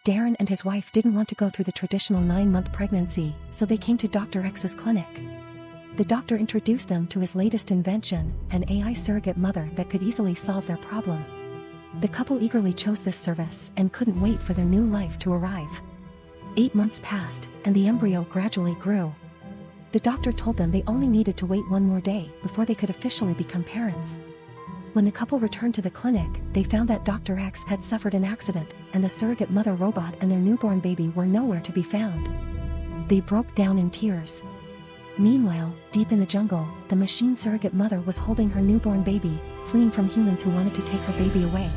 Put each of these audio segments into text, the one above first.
Darren and his wife didn't want to go through the traditional 9-month pregnancy, so they came to Dr. X's clinic. The doctor introduced them to his latest invention, an AI surrogate mother that could easily solve their problem. The couple eagerly chose this service and couldn't wait for their new life to arrive. 8 months passed, and the embryo gradually grew. The doctor told them they only needed to wait 1 more day before they could officially become parents. When the couple returned to the clinic, they found that Dr. X had suffered an accident, and the surrogate mother robot and their newborn baby were nowhere to be found. They broke down in tears. Meanwhile, deep in the jungle, the machine surrogate mother was holding her newborn baby, fleeing from humans who wanted to take her baby away.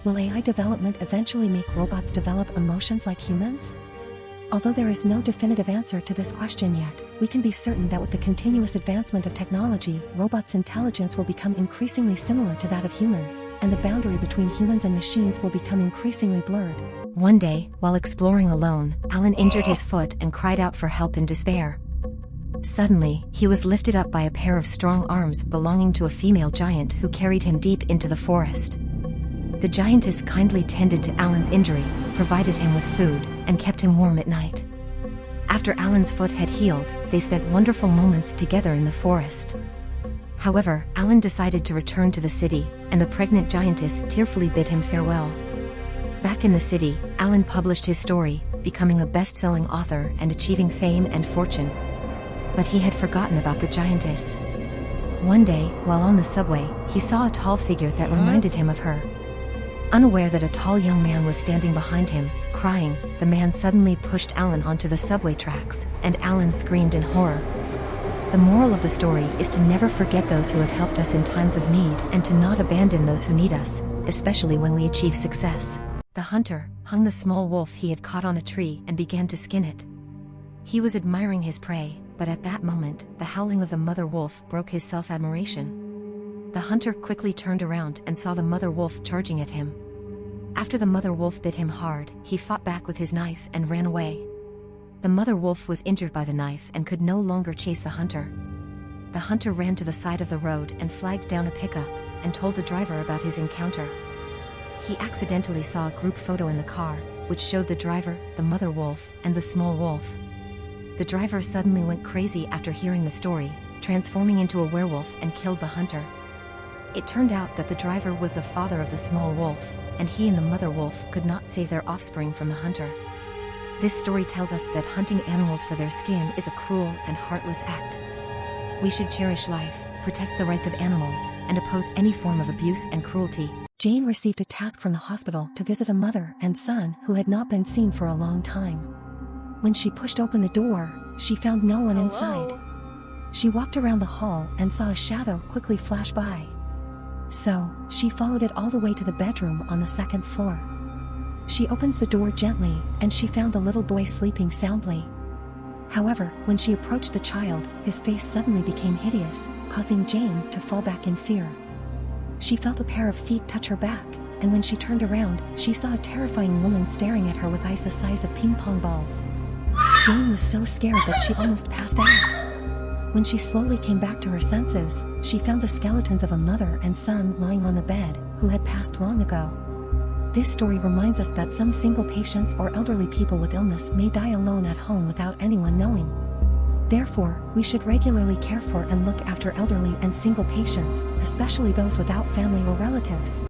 Will AI development eventually make robots develop emotions like humans? Although there is no definitive answer to this question yet, we can be certain that with the continuous advancement of technology, robots' intelligence will become increasingly similar to that of humans, and the boundary between humans and machines will become increasingly blurred. One day, while exploring alone, Alan injured his foot and cried out for help in despair. Suddenly, he was lifted up by a pair of strong arms belonging to a female giant who carried him deep into the forest. The giantess kindly tended to Alan's injury, provided him with food, and kept him warm at night. After Alan's foot had healed, they spent wonderful moments together in the forest. However, Alan decided to return to the city, and the pregnant giantess tearfully bid him farewell. Back in the city, Alan published his story, becoming a best-selling author and achieving fame and fortune. But he had forgotten about the giantess. One day, while on the subway, he saw a tall figure that reminded him of her. Unaware that a tall young man was standing behind him, crying, the man suddenly pushed Alan onto the subway tracks, and Alan screamed in horror. The moral of the story is to never forget those who have helped us in times of need and to not abandon those who need us, especially when we achieve success. The hunter hung the small wolf he had caught on a tree and began to skin it. He was admiring his prey, but at that moment, the howling of the mother wolf broke his self-admiration. The hunter quickly turned around and saw the mother wolf charging at him. After the mother wolf bit him hard, he fought back with his knife and ran away. The mother wolf was injured by the knife and could no longer chase the hunter. The hunter ran to the side of the road and flagged down a pickup, and told the driver about his encounter. He accidentally saw a group photo in the car, which showed the driver, the mother wolf, and the small wolf. The driver suddenly went crazy after hearing the story, transforming into a werewolf and killed the hunter. It turned out that the driver was the father of the small wolf, and he and the mother wolf could not save their offspring from the hunter. This story tells us that hunting animals for their skin is a cruel and heartless act. We should cherish life, protect the rights of animals, and oppose any form of abuse and cruelty. Jane received a task from the hospital to visit a mother and son who had not been seen for a long time. When she pushed open the door, she found no one inside. She walked around the hall and saw a shadow quickly flash by. So, she followed it all the way to the bedroom on the 2nd floor. She opens the door gently, and she found the little boy sleeping soundly. However, when she approached the child, his face suddenly became hideous, causing Jane to fall back in fear. She felt a pair of feet touch her back, and when she turned around, she saw a terrifying woman staring at her with eyes the size of ping-pong balls. Jane was so scared that she almost passed out. When she slowly came back to her senses, she found the skeletons of a mother and son lying on the bed, who had passed long ago. This story reminds us that some single patients or elderly people with illness may die alone at home without anyone knowing. Therefore, we should regularly care for and look after elderly and single patients, especially those without family or relatives.